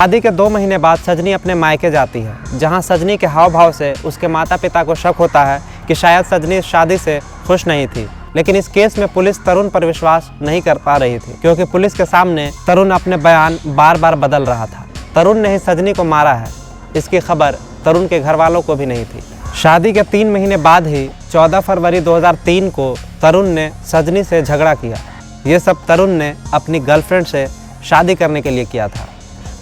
शादी के 2 महीने बाद सजनी अपने मायके जाती है, जहां सजनी के हाव भाव से उसके माता पिता को शक होता है कि शायद सजनी इस शादी से खुश नहीं थी। लेकिन इस केस में पुलिस तरुण पर विश्वास नहीं कर पा रही थी, क्योंकि पुलिस के सामने तरुण अपने बयान बार बार बदल रहा था। तरुण ने ही सजनी को मारा है, इसकी खबर तरुण के घर वालों को भी नहीं थी। शादी के 3 महीने बाद ही 14 फरवरी 2003 को तरुण ने सजनी से झगड़ा किया। ये सब तरुण ने अपनी गर्लफ्रेंड से शादी करने के लिए किया था,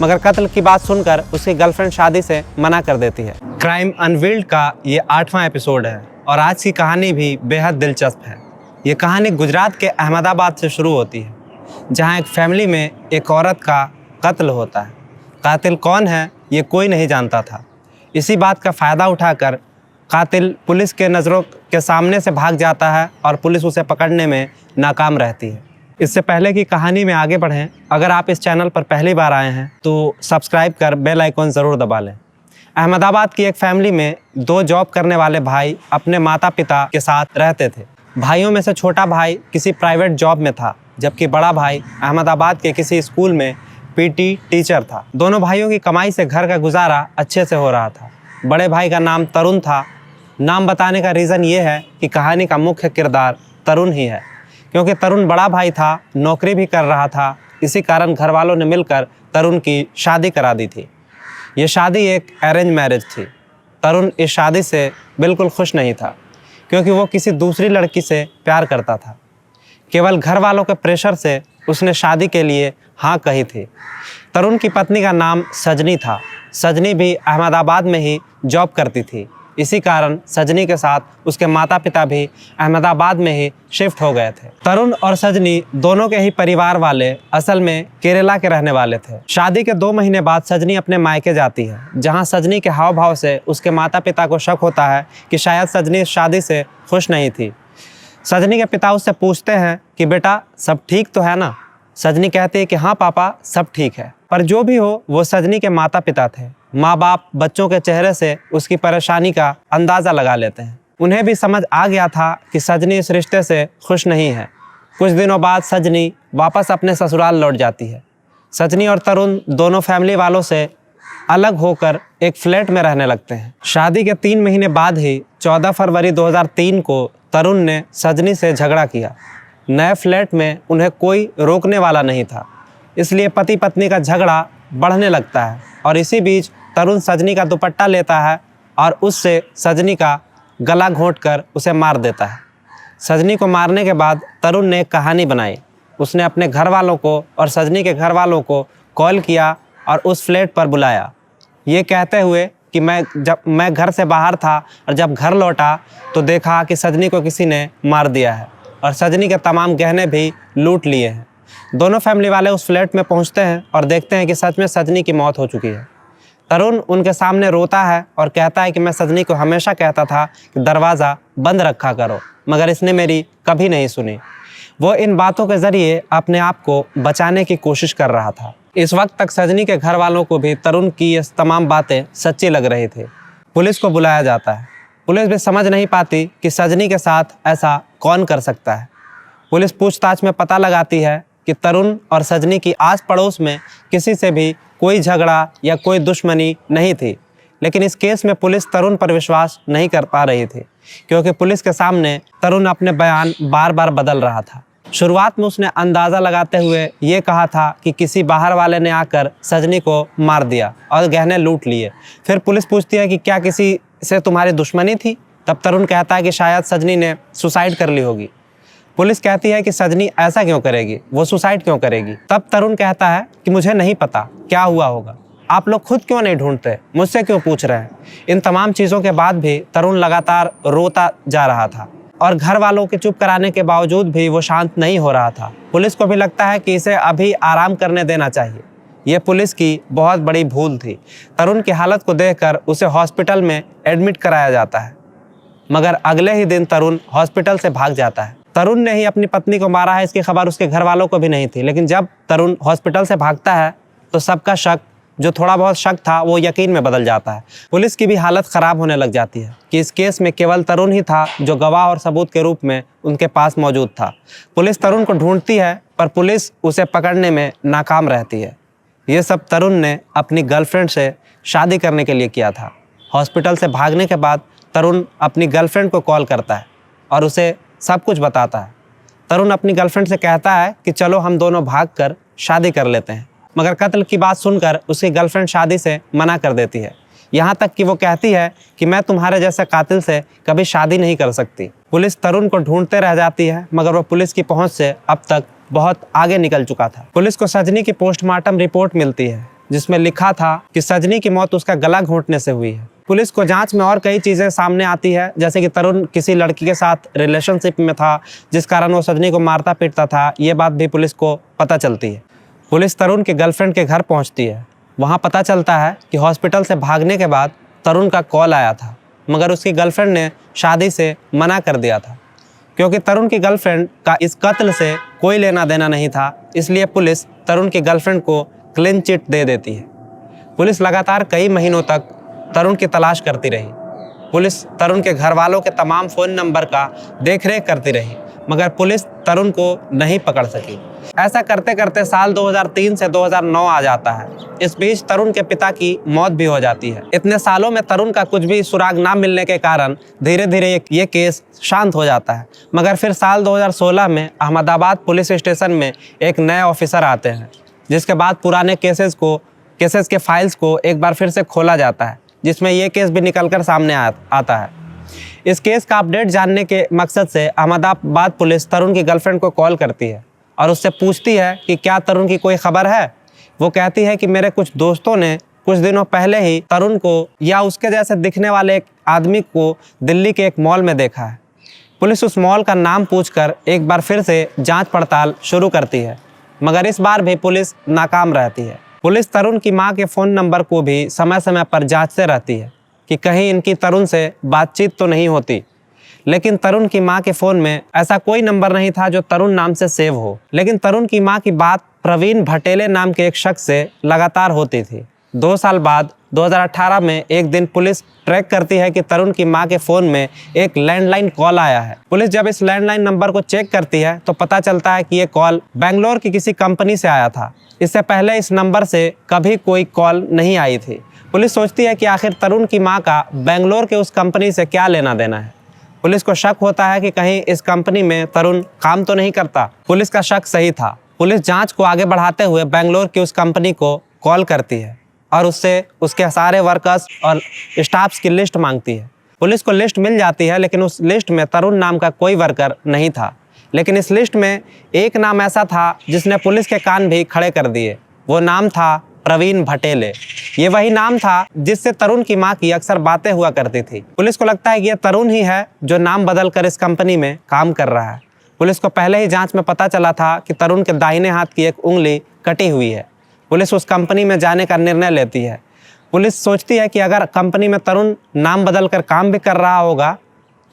मगर कत्ल की बात सुनकर उसकी गर्लफ्रेंड शादी से मना कर देती है। क्राइम अनवील्ड का ये 8वां एपिसोड है और आज की कहानी भी बेहद दिलचस्प है। ये कहानी गुजरात के अहमदाबाद से शुरू होती है, जहां एक फैमिली में एक औरत का कत्ल होता है। कातिल कौन है ये कोई नहीं जानता था। इसी बात का फ़ायदा उठाकर कातिल पुलिस के नज़रों के सामने से भाग जाता है और पुलिस उसे पकड़ने में नाकाम रहती है। इससे पहले कि कहानी में आगे बढ़ें, अगर आप इस चैनल पर पहली बार आए हैं तो सब्सक्राइब कर बेल आइकॉन ज़रूर दबा लें। अहमदाबाद की एक फैमिली में 2 जॉब करने वाले भाई अपने माता पिता के साथ रहते थे। भाइयों में से छोटा भाई किसी प्राइवेट जॉब में था, जबकि बड़ा भाई अहमदाबाद के किसी स्कूल में पीटी टीचर था। दोनों भाइयों की कमाई से घर का गुजारा अच्छे से हो रहा था। बड़े भाई का नाम तरुण था। नाम बताने का रीज़न ये है कि कहानी का मुख्य किरदार तरुण ही है, क्योंकि तरुण बड़ा भाई था, नौकरी भी कर रहा था। इसी कारण घर वालों ने मिलकर तरुण की शादी करा दी थी। ये शादी एक अरेंज मैरिज थी। तरुण इस शादी से बिल्कुल खुश नहीं था, क्योंकि वो किसी दूसरी लड़की से प्यार करता था। केवल घर वालों के प्रेशर से उसने शादी के लिए हाँ कही थी। तरुण की पत्नी का नाम सजनी था। सजनी भी अहमदाबाद में ही जॉब करती थी। इसी कारण सजनी के साथ उसके माता पिता भी अहमदाबाद में ही शिफ्ट हो गए थे। तरुण और सजनी दोनों के ही परिवार वाले असल में केरला के रहने वाले थे। शादी के 2 महीने बाद सजनी अपने मायके जाती है, जहां सजनी के हाव भाव से उसके माता पिता को शक होता है कि शायद सजनी इस शादी से खुश नहीं थी। सजनी के पिता उससे पूछते हैं कि बेटा सब ठीक तो है ना। सजनी कहती है कि हाँ पापा सब ठीक है। पर जो भी हो, वो सजनी के माता पिता थे। माँ बाप बच्चों के चेहरे से उसकी परेशानी का अंदाज़ा लगा लेते हैं। उन्हें भी समझ आ गया था कि सजनी इस रिश्ते से खुश नहीं है। कुछ दिनों बाद सजनी वापस अपने ससुराल लौट जाती है। सजनी और तरुण दोनों फैमिली वालों से अलग होकर एक फ्लैट में रहने लगते हैं। शादी के 3 महीने बाद ही 14 फरवरी 2003 को तरुण ने सजनी से झगड़ा किया। नए फ्लैट में उन्हें कोई रोकने वाला नहीं था, इसलिए पति पत्नी का झगड़ा बढ़ने लगता है। और इसी बीच तरुण सजनी का दुपट्टा लेता है और उससे सजनी का गला घोंटकर उसे मार देता है। सजनी को मारने के बाद तरुण ने एक कहानी बनाई। उसने अपने घर वालों को और सजनी के घर वालों को कॉल किया और उस फ्लैट पर बुलाया, ये कहते हुए कि मैं घर से बाहर था और जब घर लौटा तो देखा कि सजनी को किसी ने मार दिया है और सजनी के तमाम गहने भी लूट लिए हैं। दोनों फैमिली वाले उस फ्लैट में पहुंचते हैं और देखते हैं कि सच में सजनी की मौत हो चुकी है। तरुण उनके सामने रोता है और कहता है कि मैं सजनी को हमेशा कहता था कि दरवाज़ा बंद रखा करो, मगर इसने मेरी कभी नहीं सुनी। वो इन बातों के ज़रिए अपने आप को बचाने की कोशिश कर रहा था। इस वक्त तक सजनी के घर वालों को भी तरुण की ये तमाम बातें सच्ची लग रही थी। पुलिस को बुलाया जाता है। पुलिस भी समझ नहीं पाती कि सजनी के साथ ऐसा कौन कर सकता है। पुलिस पूछताछ में पता लगाती है कि तरुण और सजनी की आस पड़ोस में किसी से भी कोई झगड़ा या कोई दुश्मनी नहीं थी। लेकिन इस केस में पुलिस तरुण पर विश्वास नहीं कर पा रही थी, क्योंकि पुलिस के सामने तरुण अपने बयान बार बार बदल रहा था। शुरुआत में उसने अंदाज़ा लगाते हुए ये कहा था कि किसी बाहर वाले ने आकर सजनी को मार दिया और गहने लूट लिए। फिर पुलिस पूछती है कि क्या किसी से तुम्हारी दुश्मनी थी? तब तरुण कहता है कि शायद सजनी ने सुसाइड कर ली होगी। पुलिस कहती है कि सजनी ऐसा क्यों करेगी, वो सुसाइड क्यों करेगी? तब तरुण कहता है कि मुझे नहीं पता क्या हुआ होगा, आप लोग खुद क्यों नहीं ढूंढते, मुझसे क्यों पूछ रहे हैं? इन तमाम चीज़ों के बाद भी तरुण लगातार रोता जा रहा था और घर वालों के चुप कराने के बावजूद भी वो शांत नहीं हो रहा था। पुलिस को भी लगता है कि इसे अभी आराम करने देना चाहिए। ये पुलिस की बहुत बड़ी भूल थी। तरुण की हालत को देखकर उसे हॉस्पिटल में एडमिट कराया जाता है, मगर अगले ही दिन तरुण हॉस्पिटल से भाग जाता है। तरुण ने ही अपनी पत्नी को मारा है, इसकी खबर उसके घर वालों को भी नहीं थी। लेकिन जब तरुण हॉस्पिटल से भागता है तो सबका शक, जो थोड़ा बहुत शक था, वो यकीन में बदल जाता है। पुलिस की भी हालत ख़राब होने लग जाती है कि इस केस में केवल तरुण ही था जो गवाह और सबूत के रूप में उनके पास मौजूद था। पुलिस तरुण को ढूंढती है, पर पुलिस उसे पकड़ने में नाकाम रहती है। ये सब तरुण ने अपनी गर्लफ्रेंड से शादी करने के लिए किया था। हॉस्पिटल से भागने के बाद तरुण अपनी गर्लफ्रेंड को कॉल करता है और उसे सब कुछ बताता है। तरुण अपनी गर्लफ्रेंड से कहता है कि चलो हम दोनों भागकर शादी कर लेते हैं, मगर कत्ल की बात सुनकर उसकी गर्लफ्रेंड शादी से मना कर देती है। यहाँ तक कि वो कहती है कि मैं तुम्हारे जैसे कातिल से कभी शादी नहीं कर सकती। पुलिस तरुण को ढूंढते रह जाती है, मगर वो पुलिस की पहुंच से अब तक बहुत आगे निकल चुका था। पुलिस को सजनी की पोस्टमार्टम रिपोर्ट मिलती है, जिसमें लिखा था कि सजनी की मौत उसका गला घोंटने से हुई है। पुलिस को जांच में और कई चीज़ें सामने आती है, जैसे कि तरुण किसी लड़की के साथ रिलेशनशिप में था, जिस कारण वो सजनी को मारता पीटता था। ये बात भी पुलिस को पता चलती है। पुलिस तरुण के गर्लफ्रेंड के घर पहुंचती है। वहां पता चलता है कि हॉस्पिटल से भागने के बाद तरुण का कॉल आया था, मगर उसकी गर्लफ्रेंड ने शादी से मना कर दिया था। क्योंकि तरुण की गर्लफ्रेंड का इस कत्ल से कोई लेना देना नहीं था, इसलिए पुलिस तरुण की गर्लफ्रेंड को क्लीन चिट दे देती है। पुलिस लगातार कई महीनों तक तरुण की तलाश करती रही। पुलिस तरुण के घर वालों के तमाम फ़ोन नंबर का देखरेख करती रही, मगर पुलिस तरुण को नहीं पकड़ सकी। ऐसा करते करते साल 2003 से 2009 आ जाता है। इस बीच तरुण के पिता की मौत भी हो जाती है। इतने सालों में तरुण का कुछ भी सुराग ना मिलने के कारण धीरे धीरे ये केस शांत हो जाता है। मगर फिर साल 2016 में अहमदाबाद पुलिस स्टेशन में एक नए ऑफिसर आते हैं, जिसके बाद पुराने केसेस के फाइल्स को एक बार फिर से खोला जाता है, जिसमें ये केस भी निकल कर सामने आता है। इस केस का अपडेट जानने के मकसद से अहमदाबाद पुलिस तरुण की गर्लफ्रेंड को कॉल करती है और उससे पूछती है कि क्या तरुण की कोई खबर है। वो कहती है कि मेरे कुछ दोस्तों ने कुछ दिनों पहले ही तरुण को या उसके जैसे दिखने वाले एक आदमी को दिल्ली के एक मॉल में देखा है। पुलिस उस मॉल का नाम पूछकर एक बार फिर से जांच पड़ताल शुरू करती है, मगर इस बार भी पुलिस नाकाम रहती है। पुलिस तरुण की मां के फ़ोन नंबर को भी समय समय पर जांचते रहती है कि कहीं इनकी तरुण से बातचीत तो नहीं होती, लेकिन तरुण की मां के फ़ोन में ऐसा कोई नंबर नहीं था जो तरुण नाम से सेव हो। लेकिन तरुण की मां की बात प्रवीण भटेले नाम के एक शख्स से लगातार होती थी। 2 साल बाद 2018 में एक दिन पुलिस ट्रैक करती है कि तरुण की मां के फ़ोन में एक लैंडलाइन कॉल आया है। पुलिस जब इस लैंडलाइन नंबर को चेक करती है तो पता चलता है कि ये कॉल बेंगलोर की किसी कंपनी से आया था। इससे पहले इस नंबर से कभी कोई कॉल नहीं आई थी। पुलिस सोचती है कि आखिर तरुण की मां का बेंगलोर के उस कंपनी से क्या लेना देना है। पुलिस को शक होता है कि कहीं इस कंपनी में तरुण काम तो नहीं करता। पुलिस का शक सही था। पुलिस जांच को आगे बढ़ाते हुए बेंगलोर की उस कंपनी को कॉल करती है और उससे उसके सारे वर्कर्स और स्टाफ्स की लिस्ट मांगती है। पुलिस को लिस्ट मिल जाती है, लेकिन उस लिस्ट में तरुण नाम का कोई वर्कर नहीं था। लेकिन इस लिस्ट में एक नाम ऐसा था जिसने पुलिस के कान भी खड़े कर दिए। वो नाम था प्रवीण भटेले। ये वही नाम था जिससे तरुण की मां की अक्सर बातें हुआ करती थी। पुलिस को लगता है कि ये तरुण ही है जो नाम बदलकर इस कंपनी में काम कर रहा है। पुलिस को पहले ही जांच में पता चला था कि तरुण के दाहिने हाथ की एक उंगली कटी हुई है। पुलिस उस कंपनी में जाने का निर्णय लेती है। पुलिस सोचती है कि अगर कंपनी में तरुण नाम बदलकर काम भी कर रहा होगा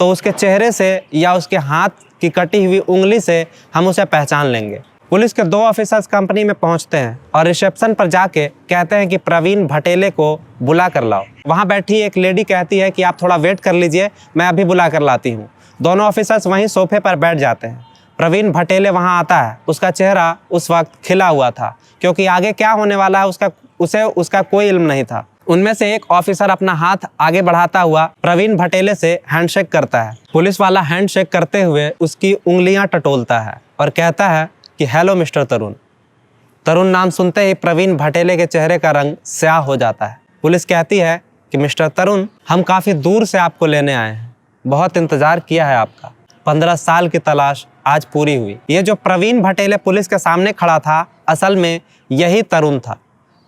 तो उसके चेहरे से या उसके हाथ की कटी हुई उंगली से हम उसे पहचान लेंगे। पुलिस के 2 ऑफिसर्स कंपनी में पहुंचते हैं और रिसेप्शन पर जाके कहते हैं कि प्रवीण भटेले को बुला कर लाओ। वहां बैठी एक लेडी कहती है कि आप थोड़ा वेट कर लीजिए, मैं अभी बुला कर लाती हूं। दोनों ऑफिसर्स वहीं सोफे पर बैठ जाते हैं। प्रवीण भटेले वहां आता है। उसका चेहरा उस वक्त खिला हुआ था, क्योंकि आगे क्या होने वाला है उसका कोई इल्म नहीं था। उनमें से एक ऑफिसर अपना हाथ आगे बढ़ाता हुआ प्रवीण भटेले से हैंडशेक करता है। पुलिस वाला हैंडशेक करते हुए उसकी उंगलियां टटोलता है और कहता है कि हेलो मिस्टर तरुण। तरुण नाम सुनते ही प्रवीण भटेले के चेहरे का रंग स्याह हो जाता है। पुलिस कहती है कि मिस्टर तरुण, हम काफ़ी दूर से आपको लेने आए हैं, बहुत इंतज़ार किया है आपका। 15 साल की तलाश आज पूरी हुई। ये जो प्रवीण भटेले पुलिस के सामने खड़ा था, असल में यही तरुण था।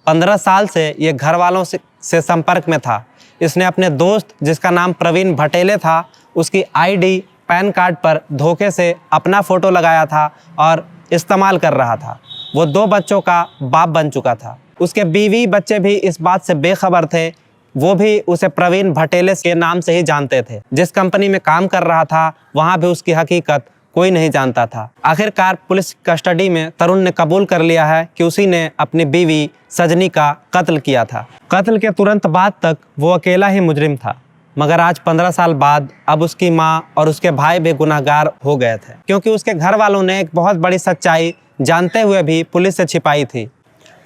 15 साल से ये घर वालों से संपर्क में था। इसने अपने दोस्त जिसका नाम प्रवीण भटेले था, उसकी आईडी पैन कार्ड पर धोखे से अपना फ़ोटो लगाया था और इस्तेमाल कर रहा था। वो 2 बच्चों का बाप बन चुका था। उसके बीवी बच्चे भी इस बात से बेखबर थे। वो भी उसे प्रवीण भटेले के नाम से ही जानते थे। जिस कंपनी में काम कर रहा था वहाँ भी उसकी हकीकत कोई नहीं जानता था। आखिरकार पुलिस कस्टडी में तरुण ने कबूल कर लिया है कि उसी ने अपनी बीवी सजनी का कत्ल किया था। कत्ल के तुरंत बाद तक वो अकेला ही मुजरिम था, मगर आज 15 साल बाद अब उसकी माँ और उसके भाई भी गुनहगार हो गए थे, क्योंकि उसके घर वालों ने एक बहुत बड़ी सच्चाई जानते हुए भी पुलिस से छिपाई थी।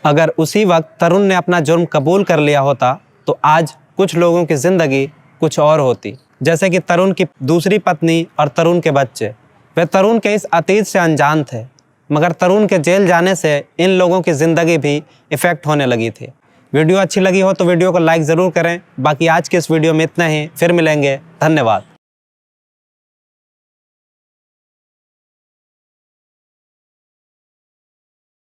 अगर उसी वक्त तरुण ने अपना जुर्म कबूल कर लिया होता तो आज कुछ लोगों की ज़िंदगी कुछ और होती, जैसे कि तरुण की दूसरी पत्नी और तरुण के बच्चे। वे तरुण के इस अतीत से अनजान थे, मगर तरुण के जेल जाने से इन लोगों की ज़िंदगी भी इफ़ेक्ट होने लगी थी। वीडियो अच्छी लगी हो तो वीडियो को लाइक ज़रूर करें। बाकी आज के इस वीडियो में इतना ही, फिर मिलेंगे। धन्यवाद।